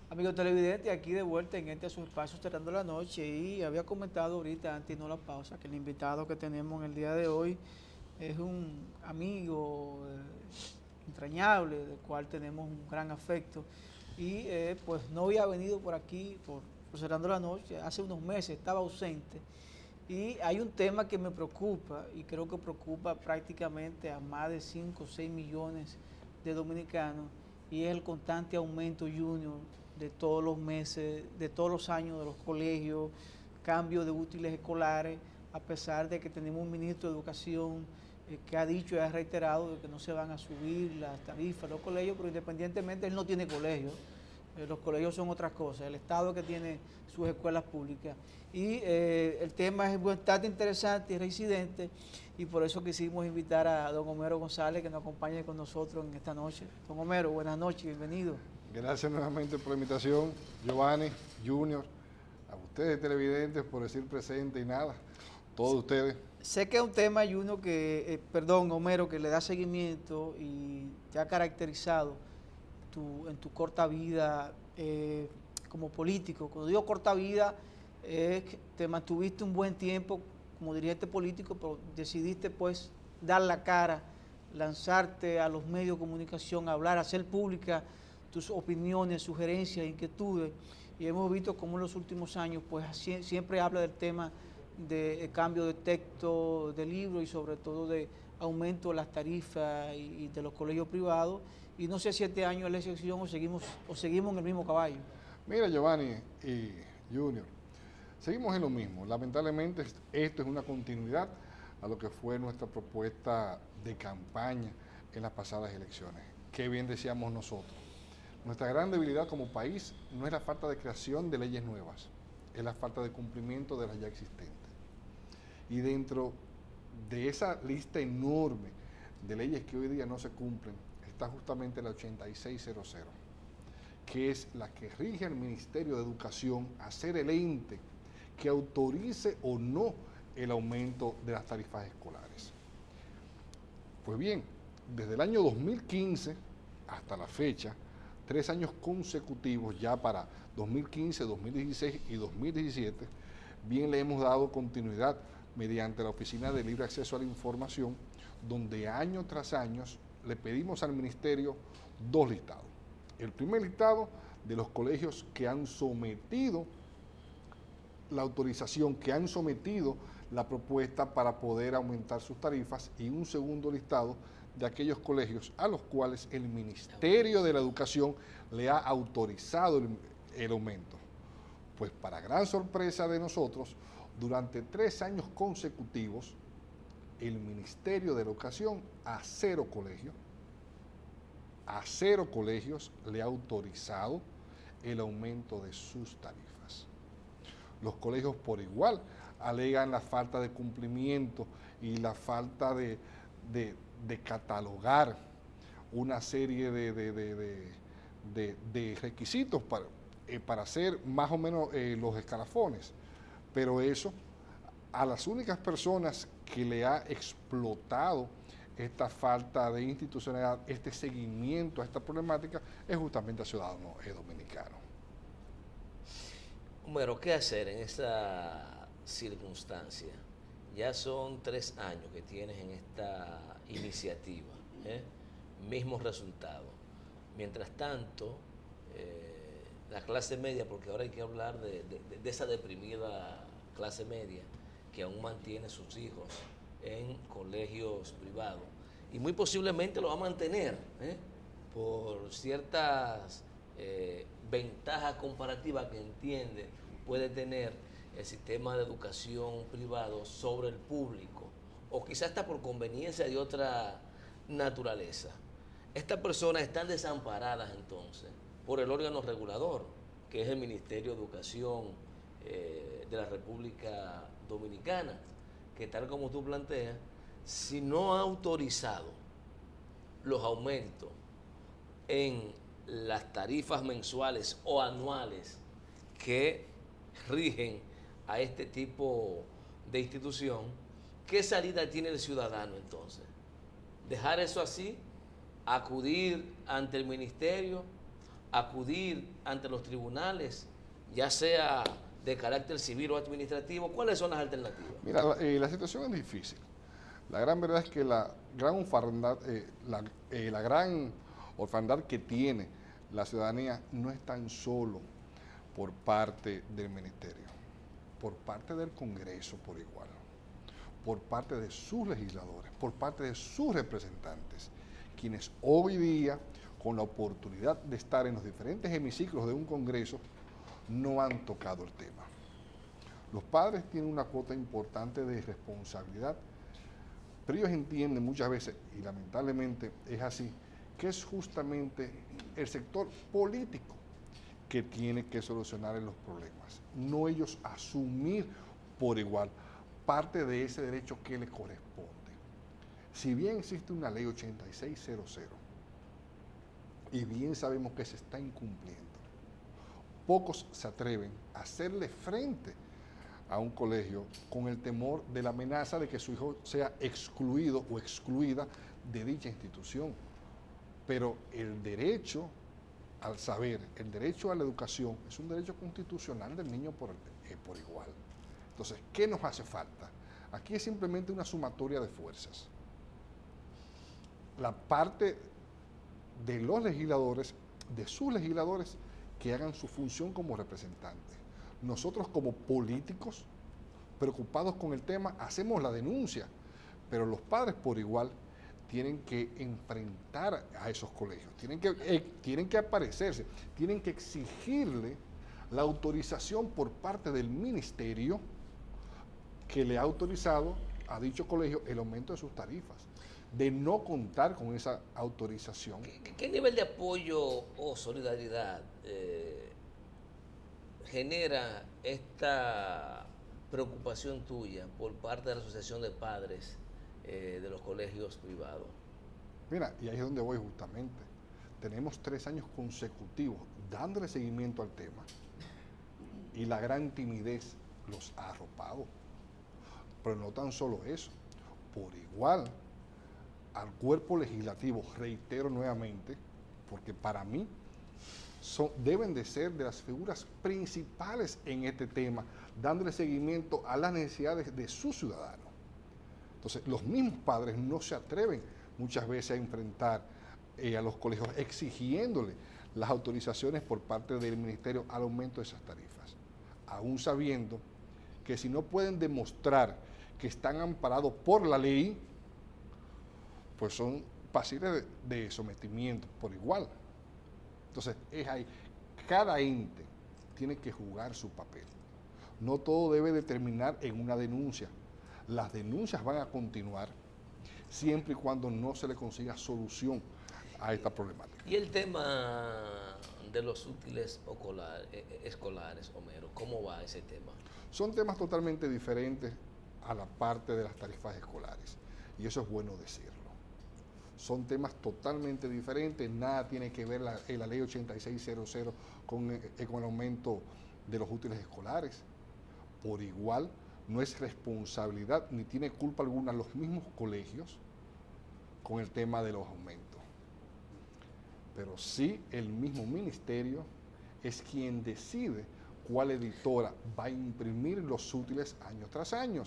Amigo televidente, aquí de vuelta en este su espacio Cerrando la Noche, y había comentado ahorita antes no la pausa que el invitado que tenemos en el día de hoy es un amigo entrañable, del cual tenemos un gran afecto, y pues no había venido por aquí por Cerrando la Noche, hace unos meses estaba ausente, y hay un tema que me preocupa y creo que preocupa prácticamente a más de 5 o 6 millones de dominicanos, y es el constante aumento, Junior, de todos los meses, de todos los años de los colegios, cambio de útiles escolares, a pesar de que tenemos un ministro de Educación que ha dicho y ha reiterado de que no se van a subir las tarifas de los colegios, pero independientemente él no tiene colegio. Los colegios son otras cosas, el Estado que tiene sus escuelas públicas. Y el tema es bastante interesante y reincidente, y por eso quisimos invitar a don Homero González que nos acompañe con nosotros en esta noche. Don Homero, buenas noches, bienvenido. Gracias nuevamente por la invitación, Giovanni, Junior, a ustedes televidentes por decir presente y nada, todos ustedes. Sé que es un tema, Junior, Homero, que le da seguimiento y te ha caracterizado en tu corta vida como político. Cuando digo corta vida, es que te mantuviste un buen tiempo como dirigente político, pero decidiste pues dar la cara, lanzarte a los medios de comunicación, hablar, hacer pública tus opiniones, sugerencias, inquietudes, y hemos visto cómo en los últimos años pues siempre habla del tema de cambio de texto, de libros, y sobre todo de aumento de las tarifas y de los colegios privados, y no sé si este año es la excepción o seguimos en el mismo caballo. Mira, Giovanni y Junior, seguimos en lo mismo. Lamentablemente esto es una continuidad a lo que fue nuestra propuesta de campaña en las pasadas elecciones. Qué bien decíamos nosotros. Nuestra gran debilidad como país no es la falta de creación de leyes nuevas, es la falta de cumplimiento de las ya existentes. Y dentro de esa lista enorme de leyes que hoy día no se cumplen, está justamente la 8600, que es la que rige al Ministerio de Educación a ser el ente que autorice o no el aumento de las tarifas escolares. Pues bien, desde el año 2015 hasta la fecha, 3 años consecutivos ya para 2015, 2016 y 2017, bien le hemos dado continuidad mediante la Oficina de Libre Acceso a la Información, donde año tras año le pedimos al Ministerio 2 listados. El primer listado de los colegios que han sometido la autorización, que han sometido la propuesta para poder aumentar sus tarifas, y un segundo listado de aquellos colegios a los cuales el Ministerio de la Educación le ha autorizado el aumento. Pues para gran sorpresa de nosotros, durante 3 años consecutivos, el Ministerio de la Educación a 0 colegios le ha autorizado el aumento de sus tarifas. Los colegios por igual alegan la falta de cumplimiento y la falta de catalogar una serie de requisitos para hacer más o menos los escalafones. Pero eso, a las únicas personas que le ha explotado esta falta de institucionalidad, este seguimiento a esta problemática, es justamente al ciudadano dominicano. Homero, ¿qué hacer en esa circunstancia? Ya son 3 años que tienes en esta iniciativa, mismos resultados. Mientras tanto, la clase media, porque ahora hay que hablar de esa deprimida clase media que aún mantiene sus hijos en colegios privados, y muy posiblemente lo va a mantener por ciertas ventajas comparativas que entiende puede tener el sistema de educación privado sobre el público, o quizás hasta por conveniencia de otra naturaleza. Estas personas están desamparadas entonces por el órgano regulador, que es el Ministerio de Educación de la República Dominicana, que tal como tú planteas, si no ha autorizado los aumentos en las tarifas mensuales o anuales que rigen a este tipo de institución, ¿qué salida tiene el ciudadano entonces? dejar eso así, acudir ante el ministerio, acudir ante los tribunales, ya sea de carácter civil o administrativo? ¿Cuáles son las alternativas? Mira, la situación es difícil. La gran verdad es que la gran orfandad que tiene la ciudadanía no es tan solo por parte del ministerio, por parte del Congreso por igual, por parte de sus legisladores, por parte de sus representantes, quienes hoy día, con la oportunidad de estar en los diferentes hemiciclos de un Congreso, no han tocado el tema. Los padres tienen una cuota importante de responsabilidad, pero ellos entienden muchas veces, y lamentablemente es así, que es justamente el sector político que tiene que solucionar los problemas, no ellos asumir por igual parte de ese derecho que les corresponde. Si bien existe una ley 8600, y bien sabemos que se está incumpliendo, pocos se atreven a hacerle frente a un colegio con el temor de la amenaza de que su hijo sea excluido o excluida de dicha institución. Pero el derecho al saber, el derecho a la educación, es un derecho constitucional del niño por igual. Entonces, ¿qué nos hace falta? Aquí es simplemente una sumatoria de fuerzas. La parte de los legisladores, de sus legisladores, que hagan su función como representantes. Nosotros como políticos, preocupados con el tema, hacemos la denuncia, pero los padres por igual tienen que enfrentar a esos colegios, tienen que aparecerse, tienen que exigirle la autorización por parte del ministerio que le ha autorizado a dicho colegio el aumento de sus tarifas. De no contar con esa autorización. ¿Qué nivel de apoyo o solidaridad genera esta preocupación tuya por parte de la Asociación de Padres de los colegios privados? Mira, y ahí es donde voy justamente. Tenemos 3 años consecutivos dándole seguimiento al tema y la gran timidez los ha arropado. Pero no tan solo eso, por igual al cuerpo legislativo, reitero nuevamente, porque para mí deben de ser de las figuras principales en este tema, dándole seguimiento a las necesidades de sus ciudadanos. Entonces, los mismos padres no se atreven muchas veces a enfrentar a los colegios exigiéndole las autorizaciones por parte del ministerio al aumento de esas tarifas, aún sabiendo que si no pueden demostrar que están amparados por la ley, pues son pasibles de sometimiento por igual. Entonces, es ahí, cada ente tiene que jugar su papel. No todo debe de terminar en una denuncia. Las denuncias van a continuar siempre y cuando no se le consiga solución a esta problemática. Y el tema de los útiles escolares, Homero, ¿cómo va ese tema? Son temas totalmente diferentes a la parte de las tarifas escolares, y eso es bueno decirlo. Son temas totalmente diferentes, nada tiene que ver la ley 8600 con el aumento de los útiles escolares. Por igual, no es responsabilidad ni tiene culpa alguna los mismos colegios con el tema de los aumentos. Pero sí el mismo ministerio es quien decide cuál editora va a imprimir los útiles año tras año.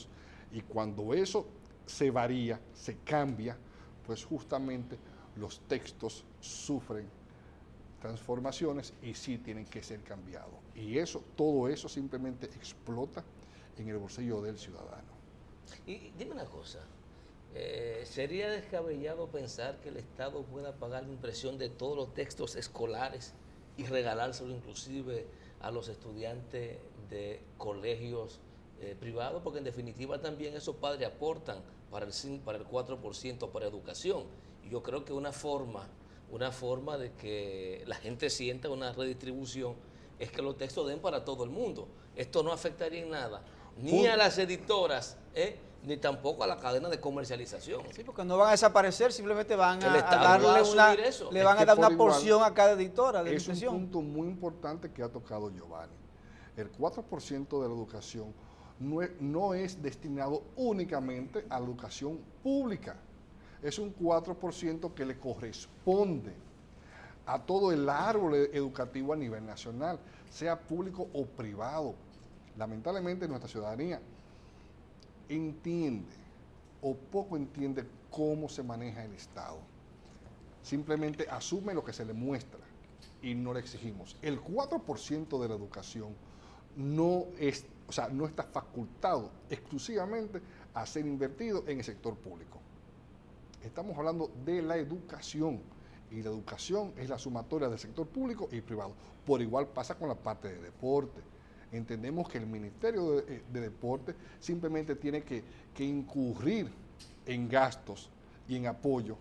Y cuando eso se varía, se cambia, pues justamente los textos sufren transformaciones y sí tienen que ser cambiados. Y todo eso simplemente explota en el bolsillo del ciudadano. Y dime una cosa, ¿sería descabellado pensar que el Estado pueda pagar la impresión de todos los textos escolares y regalárselo inclusive a los estudiantes de colegios privados? Porque en definitiva también esos padres aportan para el 4% para educación. Y yo creo que una forma de que la gente sienta una redistribución es que los textos den para todo el mundo. Esto no afectaría en nada, ni a las editoras, ni tampoco a la cadena de comercialización. Sí, porque no van a desaparecer, simplemente van a Estado va a darle eso. le van a dar por una igual, porción a cada editora de es un impresión. punto muy importante que ha tocado Giovanni. El 4% de la educación no es destinado únicamente a la educación pública. es un 4% que le corresponde a todo el árbol educativo a nivel nacional, sea público o privado. Lamentablemente nuestra ciudadanía entiende o poco entiende cómo se maneja el Estado. Simplemente asume lo que se le muestra y no le exigimos. El 4% de la educación no está facultado exclusivamente a ser invertido en el sector público. Estamos hablando de la educación, y la educación es la sumatoria del sector público y privado. Por igual pasa con la parte de deporte. Entendemos que el Ministerio de Deporte simplemente tiene que incurrir en gastos y en apoyo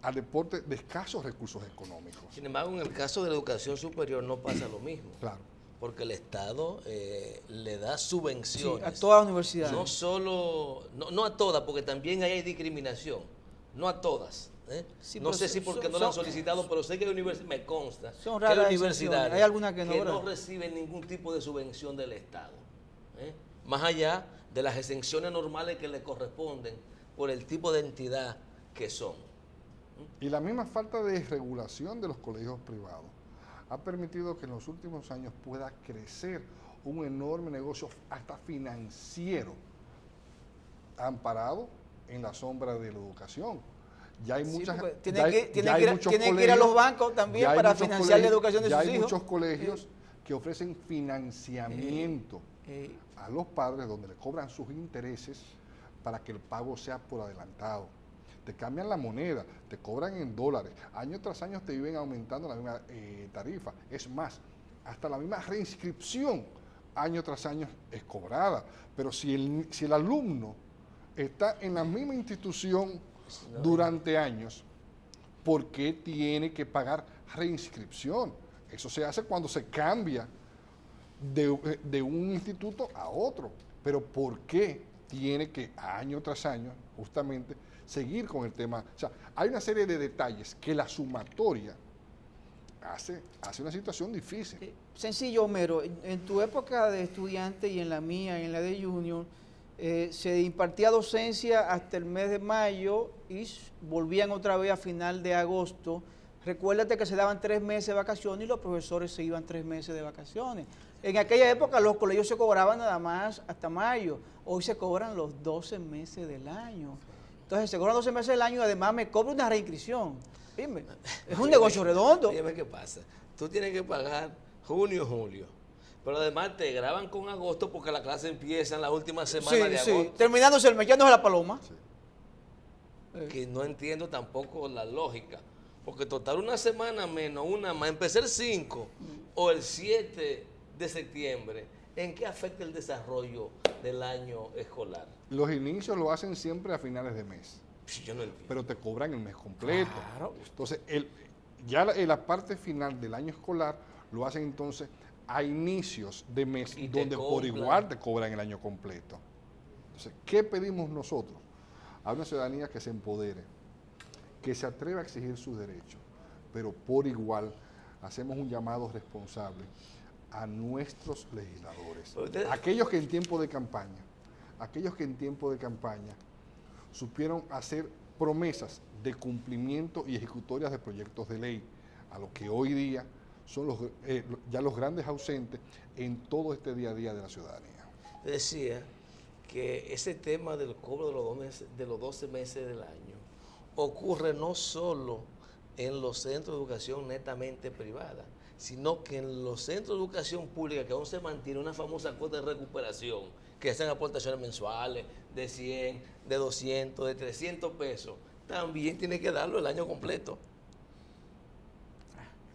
al deporte de escasos recursos económicos. Sin embargo, en el caso de la educación superior no pasa lo mismo. Claro. Porque el Estado le da subvenciones. Sí, a todas las universidades. No solo, no a todas, porque también hay discriminación. No a todas. Sí, no sé si porque no lo han solicitado, pero sé que me consta son que hay raras universidades hay algunas que no reciben ningún tipo de subvención del Estado. Más allá de las exenciones normales que le corresponden por el tipo de entidad que son. Y la misma falta de regulación de los colegios privados ha permitido que en los últimos años pueda crecer un enorme negocio hasta financiero, amparado en la sombra de la educación. Ya hay muchas, tienen que ir a los bancos también para financiar la educación de sus hijos. Ya hay muchos colegios que ofrecen financiamiento a los padres, donde le cobran sus intereses para que el pago sea por adelantado. Te cambian la moneda, te cobran en dólares, año tras año te viven aumentando la misma tarifa. Es más, hasta la misma reinscripción año tras año es cobrada. Pero si el alumno está en la misma institución durante años, ¿por qué tiene que pagar reinscripción? Eso se hace cuando se cambia de un instituto a otro. Pero ¿por qué tiene que año tras año justamente seguir con el tema? O sea, hay una serie de detalles que la sumatoria hace una situación difícil. Sencillo, Homero, en tu época de estudiante y en la mía, en la de Junior, se impartía docencia hasta el mes de mayo y volvían otra vez a final de agosto. Recuérdate que se daban 3 meses de vacaciones y los profesores se iban 3 meses de vacaciones. En aquella época los colegios se cobraban nada más hasta mayo. Hoy se cobran los 12 meses del año. Entonces se cobran 12 meses del año y además me cobro una reinscripción. Dime, es un negocio redondo. Dime qué pasa. Tú tienes que pagar junio, julio. Pero además te graban con agosto porque la clase empieza en la última semana de agosto. Sí, terminándose el mes, echándose la paloma. Sí. Que no entiendo tampoco la lógica. Porque total una semana menos, una más, empecé el 5 o el 7 de septiembre, ¿en qué afecta el desarrollo del año escolar? Los inicios lo hacen siempre a finales de mes. Yo no entiendo. Pero te cobran el mes completo. Claro. Entonces, la parte final del año escolar lo hacen entonces a inicios de mes, Y donde por igual te cobran el año completo. Entonces, ¿qué pedimos nosotros? A una ciudadanía que se empodere, que se atreva a exigir sus derechos, pero por igual hacemos un llamado responsable a nuestros legisladores, aquellos que en tiempo de campaña supieron hacer promesas de cumplimiento y ejecutorias de proyectos de ley, a lo que hoy día son ya los grandes ausentes en todo este día a día de la ciudadanía. Decía que ese tema del cobro de los 12 meses del año ocurre no solo en los centros de educación netamente privada, sino que en los centros de educación pública, que aún se mantiene una famosa cuota de recuperación, que hacen aportaciones mensuales de 100, de 200, de 300 pesos, también tiene que darlo el año completo.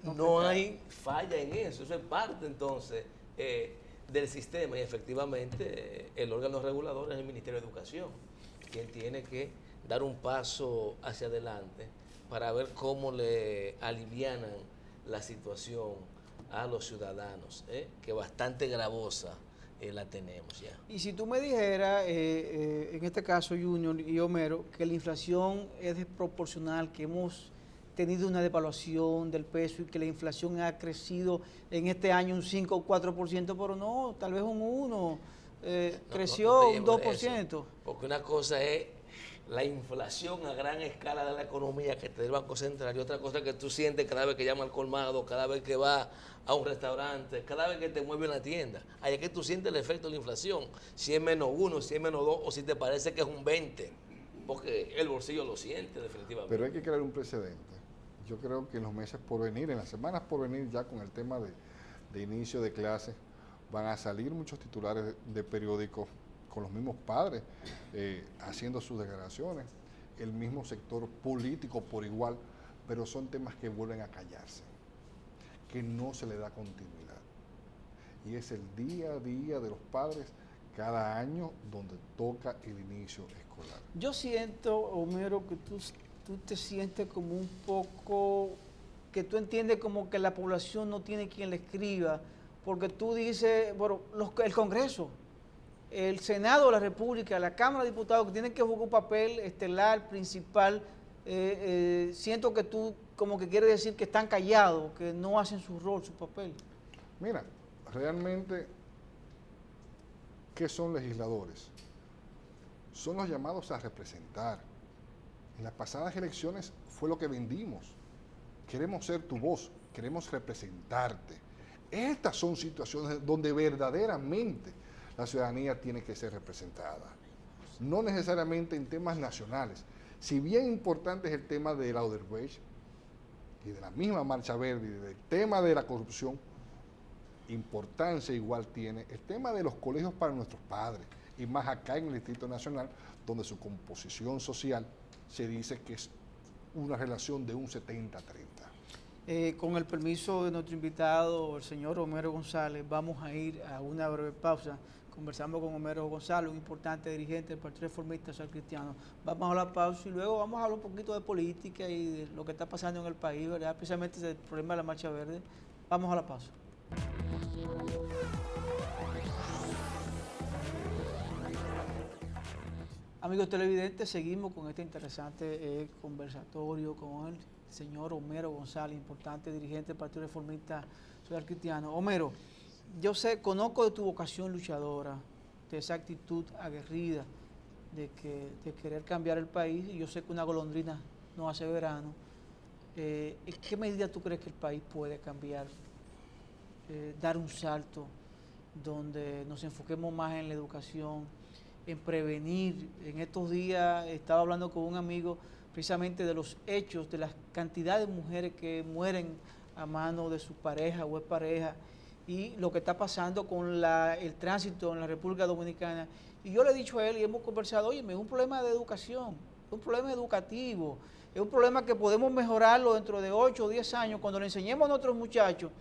No hay falla en eso es parte entonces del sistema y efectivamente el órgano regulador es el Ministerio de Educación, quien tiene que dar un paso hacia adelante para ver cómo le alivianan la situación a los ciudadanos, que bastante gravosa la tenemos ya. Y si tú me dijeras, en este caso Junior y Homero, que la inflación es desproporcional, que hemos tenido una devaluación del peso y que la inflación ha crecido en este año un 5 o 4%, pero no, tal vez un 1%, creció un 2%. Porque una cosa es la inflación a gran escala de la economía que te da el Banco Central y otra cosa que tú sientes cada vez que llama al colmado, cada vez que vas a un restaurante, cada vez que te mueves en la tienda. Ahí es que tú sientes el efecto de la inflación, si es -1, si es -2 o si te parece que es un 20, porque el bolsillo lo siente definitivamente. Pero hay que crear un precedente. Yo creo que en los meses por venir, en las semanas por venir, ya con el tema de inicio de clases, van a salir muchos titulares de periódicos con los mismos padres haciendo sus declaraciones, el mismo sector político por igual, pero son temas que vuelven a callarse, que no se le da continuidad. Y es el día a día de los padres cada año donde toca el inicio escolar. Yo siento, Homero, que tú te sientes como un poco, que tú entiendes como que la población no tiene quien le escriba, porque tú dices, bueno, el Congreso, el Senado de la República, la Cámara de Diputados, que tienen que jugar un papel estelar, principal, siento que tú como que quieres decir que están callados, que no hacen su rol, su papel. Mira, realmente, ¿qué son legisladores? Son los llamados a representar. En las pasadas elecciones fue lo que vendimos. Queremos ser tu voz, queremos representarte. Estas son situaciones donde verdaderamente la ciudadanía tiene que ser representada. No necesariamente en temas nacionales. Si bien importante es el tema del Odebrecht y de la misma Marcha Verde y del tema de la corrupción, importancia igual tiene el tema de los colegios para nuestros padres, y más acá en el Distrito Nacional, donde su composición social se dice que es una relación de un 70-30. Con el permiso de nuestro invitado, el señor Homero González, vamos a ir a una breve pausa. Conversamos con Homero González, un importante dirigente del Partido Reformista Social Cristiano. Vamos a la pausa y luego vamos a hablar un poquito de política y de lo que está pasando en el país, ¿verdad? Especialmente del problema de la Marcha Verde. Vamos a la pausa. Amigos televidentes, seguimos con este interesante conversatorio con el señor Homero González, importante dirigente del Partido Reformista Social Cristiano. Homero, yo conozco de tu vocación luchadora, de esa actitud aguerrida de querer cambiar el país, y yo sé que una golondrina no hace verano. ¿En qué medida tú crees que el país puede cambiar, dar un salto donde nos enfoquemos más en la educación, en prevenir? En estos días estaba hablando con un amigo precisamente de los hechos, de la cantidad de mujeres que mueren a mano de su pareja o expareja, y lo que está pasando con el tránsito en la República Dominicana. Y yo le he dicho a él y hemos conversado, oye, es un problema de educación, es un problema educativo, es un problema que podemos mejorarlo dentro de 8 o 10 años, cuando le enseñemos a nuestros muchachos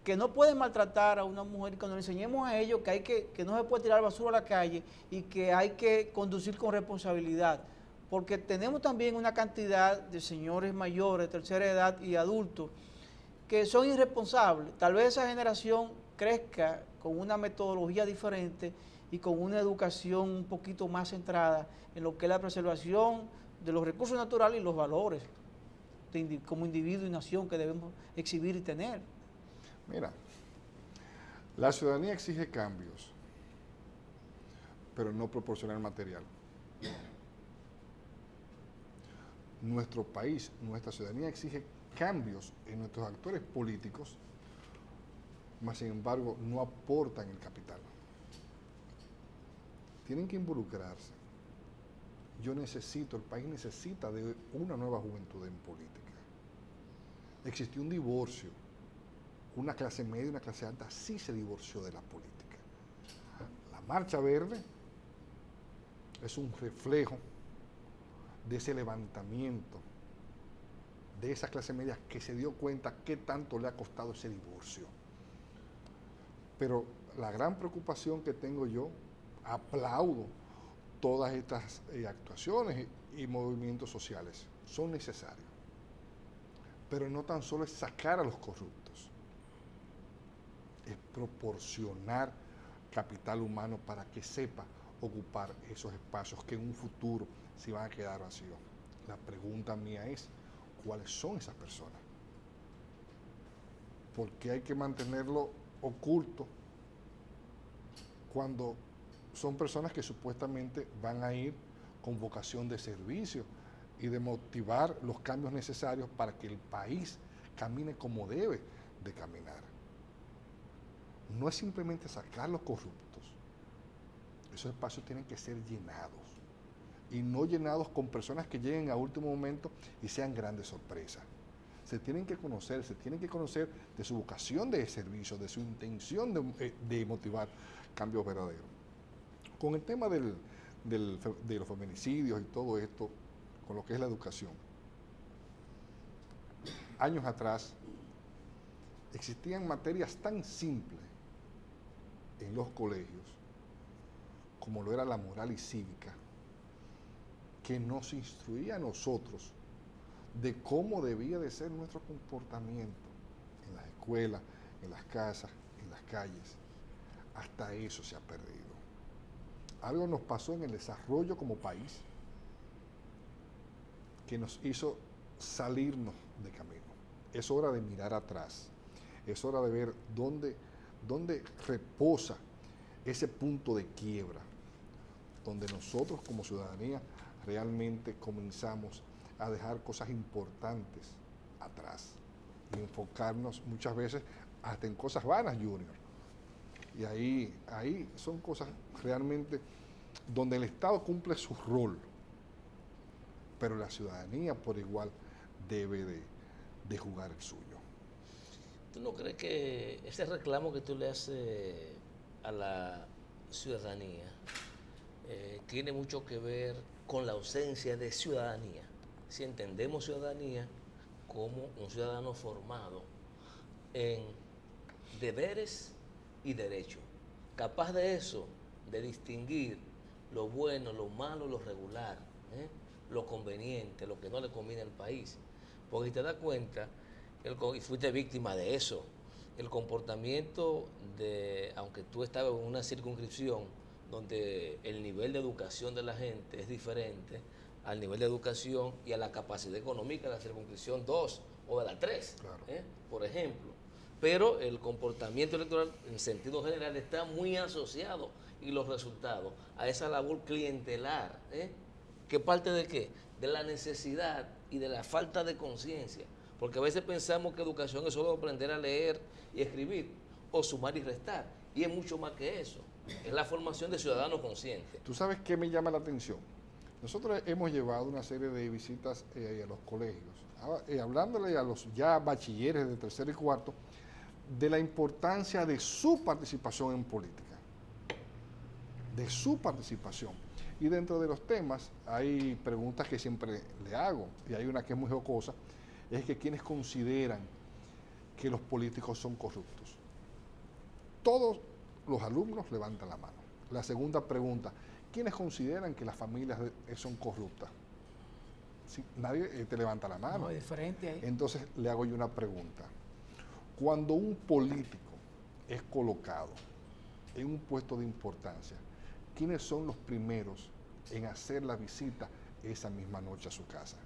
que no pueden maltratar a una mujer, cuando le enseñemos a ellos que no se puede tirar basura a la calle y que hay que conducir con responsabilidad. Porque tenemos también una cantidad de señores mayores, de tercera edad y adultos que son irresponsables. Tal vez esa generación crezca con una metodología diferente y con una educación un poquito más centrada en lo que es la preservación de los recursos naturales y los valores como individuo y nación que debemos exhibir y tener. Mira, la ciudadanía exige cambios, pero no proporciona el material. Nuestro país, nuestra ciudadanía exige cambios en nuestros actores políticos, mas sin embargo no aportan el capital. Tienen que involucrarse. El país necesita de una nueva juventud en política. Existió un divorcio. Una clase media y una clase alta sí se divorció de la política. La Marcha Verde es un reflejo de ese levantamiento de esa clase media que se dio cuenta qué tanto le ha costado ese divorcio. Pero la gran preocupación que tengo yo, aplaudo todas estas actuaciones y movimientos sociales, son necesarios. Pero no tan solo es sacar a los corruptos, es proporcionar capital humano para que sepa ocupar esos espacios que en un futuro se van a quedar vacíos. La pregunta mía es, ¿cuáles son esas personas? ¿Por qué hay que mantenerlo oculto cuando son personas que supuestamente van a ir con vocación de servicio y de motivar los cambios necesarios para que el país camine como debe de caminar. No es simplemente sacar los corruptos. Esos espacios tienen que ser llenados. Y no llenados con personas que lleguen a último momento y sean grandes sorpresas. Se tienen que conocer de su vocación de servicio, de su intención de motivar cambios verdaderos. Con el tema de los feminicidios y todo esto, con lo que es la educación, años atrás existían materias tan simples en los colegios como lo era la moral y cívica, que nos instruía a nosotros de cómo debía de ser nuestro comportamiento en las escuelas, en las casas, en las calles. Hasta eso se ha perdido. Algo nos pasó en el desarrollo como país que nos hizo salirnos de camino. Es hora de mirar atrás. Es hora de ver dónde reposa ese punto de quiebra, donde nosotros como ciudadanía realmente comenzamos a dejar cosas importantes atrás y enfocarnos muchas veces hasta en cosas vanas, Junior. Y ahí son cosas realmente donde el Estado cumple su rol, pero la ciudadanía por igual debe de jugar el suyo. ¿Tú no crees que ese reclamo que tú le haces a la ciudadanía tiene mucho que ver con la ausencia de ciudadanía? Si entendemos ciudadanía como un ciudadano formado en deberes y derechos, capaz de eso, de distinguir lo bueno, lo malo, lo regular, lo conveniente, lo que no le conviene al país. Porque si te das cuenta, y fuiste víctima de eso, el comportamiento aunque tú estabas en una circunscripción donde el nivel de educación de la gente es diferente al nivel de educación y a la capacidad económica de la circunscripción 2 o de la 3, claro, por ejemplo. Pero el comportamiento electoral en sentido general está muy asociado y los resultados a esa labor clientelar, ¿que parte de qué? De la necesidad y de la falta de conciencia. Porque a veces pensamos que educación es solo aprender a leer y escribir, o sumar y restar, y es mucho más que eso. Es la formación de ciudadanos conscientes. ¿Tú sabes qué me llama la atención? Nosotros hemos llevado una serie de visitas a los colegios, hablándole a los ya bachilleres de tercero y cuarto de la importancia de su participación en política, de su participación. Y dentro de los temas hay preguntas que siempre le hago, y hay una que es muy jocosa, es que quienes consideran que los políticos son corruptos. Todos los alumnos levantan la mano. La segunda pregunta, ¿quiénes consideran que las familias son corruptas? Sí, nadie te levanta la mano. No, es diferente ahí. Entonces le hago yo una pregunta. Cuando un político es colocado en un puesto de importancia, ¿quiénes son los primeros en hacer la visita esa misma noche a su casa?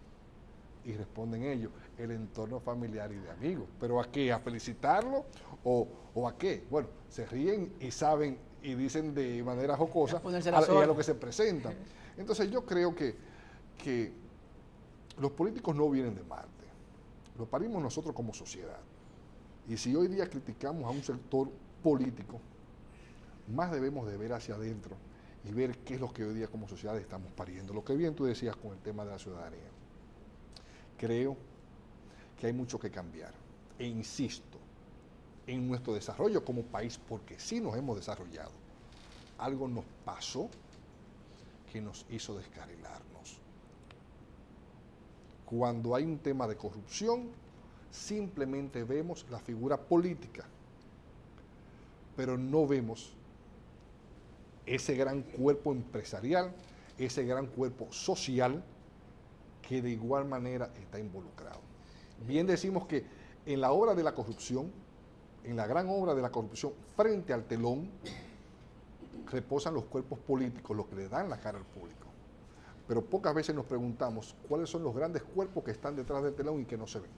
Y responden ellos, el entorno familiar y de amigos. ¿Pero a qué? ¿A felicitarlo? ¿O a qué? Bueno, se ríen y saben y dicen de manera jocosa a lo que se presenta. Entonces yo creo que los políticos no vienen de Marte, lo parimos nosotros como sociedad. Y si hoy día criticamos a un sector político, más debemos de ver hacia adentro y ver qué es lo que hoy día como sociedad estamos pariendo. Lo que bien tú decías con el tema de la ciudadanía. Creo que hay mucho que cambiar. E insisto, en nuestro desarrollo como país, porque sí nos hemos desarrollado, algo nos pasó que nos hizo descarrilarnos. Cuando hay un tema de corrupción, simplemente vemos la figura política, pero no vemos ese gran cuerpo empresarial, ese gran cuerpo social que de igual manera está involucrado. Bien decimos que en la obra de la corrupción, en la gran obra de la corrupción, frente al telón, reposan los cuerpos políticos, los que le dan la cara al público. Pero pocas veces nos preguntamos cuáles son los grandes cuerpos que están detrás del telón y que no se ven.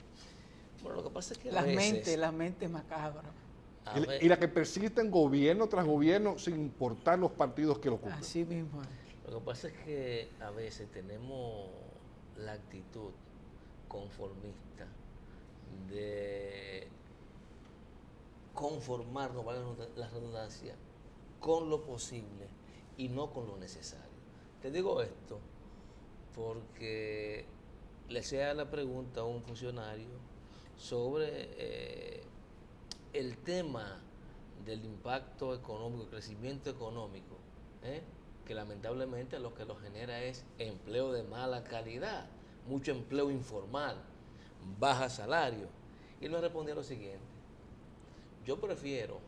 Bueno, lo que pasa es que Las mentes macabras. Y la que persisten gobierno tras gobierno sin importar los partidos que lo ocupen. Así mismo. Lo que pasa es que a veces tenemos la actitud conformista de conformarnos, vale la redundancia, con lo posible y no con lo necesario. Te digo esto porque le hacía la pregunta a un funcionario sobre el tema del impacto económico, el crecimiento económico, que lamentablemente lo que lo genera es empleo de mala calidad, mucho empleo informal, baja salario. Y nos respondía lo siguiente: yo prefiero,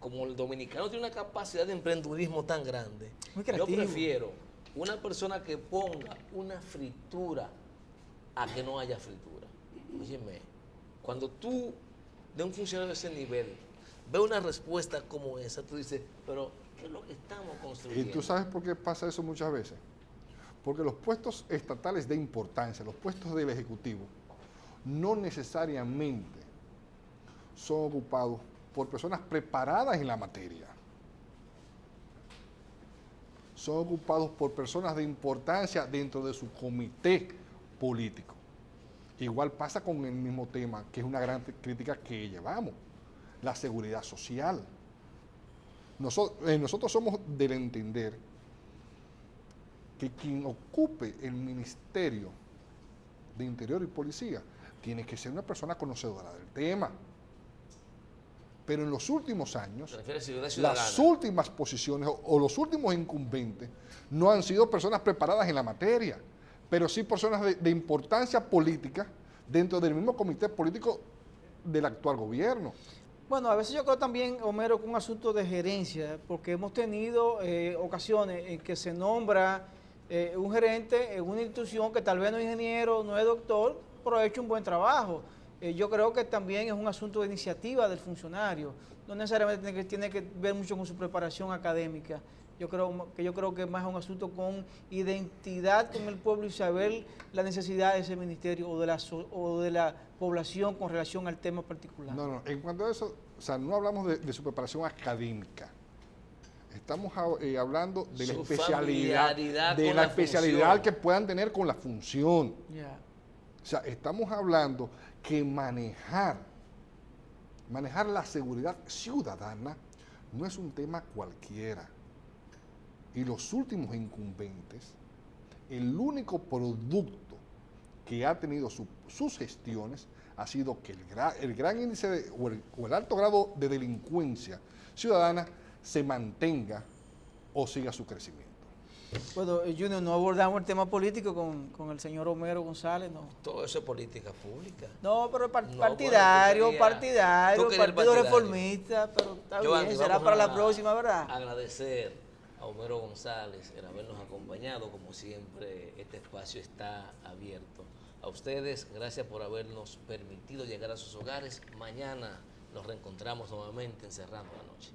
como el dominicano tiene una capacidad de emprendurismo tan grande, yo prefiero una persona que ponga una fritura a que no haya fritura. Óyeme, cuando tú de un funcionario de ese nivel ves una respuesta como esa, tú dices, pero ¿qué es lo que estamos construyendo? ¿Y tú sabes por qué pasa eso muchas veces? Porque los puestos estatales de importancia, los puestos del Ejecutivo, no necesariamente son ocupados por personas preparadas en la materia. Son ocupados por personas de importancia dentro de su comité político. Igual pasa con el mismo tema, que es una gran crítica que llevamos, la seguridad social. Nosotros somos del entender que quien ocupe el Ministerio de Interior y Policía tiene que ser una persona conocedora del tema. Pero en los últimos años, las últimas posiciones o los últimos incumbentes no han sido personas preparadas en la materia, pero sí personas de importancia política dentro del mismo comité político del actual gobierno. Bueno, a veces yo creo también, Homero, que un asunto de gerencia, porque hemos tenido ocasiones en que se nombra un gerente en una institución que tal vez no es ingeniero, no es doctor, pero ha hecho un buen trabajo. Yo creo que también es un asunto de iniciativa del funcionario, no necesariamente tiene que ver mucho con su preparación académica. Yo creo que es más un asunto con identidad con el pueblo y saber la necesidad de ese ministerio o de la población con relación al tema particular. No, en cuanto a eso, o sea, no hablamos de su preparación académica. Estamos hablando de la especialidad que puedan tener con la función. Yeah. O sea, estamos hablando que manejar la seguridad ciudadana no es un tema cualquiera. Y los últimos incumbentes, el único producto que ha tenido sus gestiones ha sido que el gran índice o el alto grado de delincuencia ciudadana se mantenga o siga su crecimiento. Bueno, Junior, no abordamos el tema político con el señor Homero González, ¿no? Todo eso es política pública. No, pero partidario, partido reformista, pero está bien, será para la próxima, ¿verdad? Agradecer a Homero González el habernos acompañado. Como siempre, este espacio está abierto. A ustedes, gracias por habernos permitido llegar a sus hogares. Mañana nos reencontramos nuevamente en Cerrando la Noche.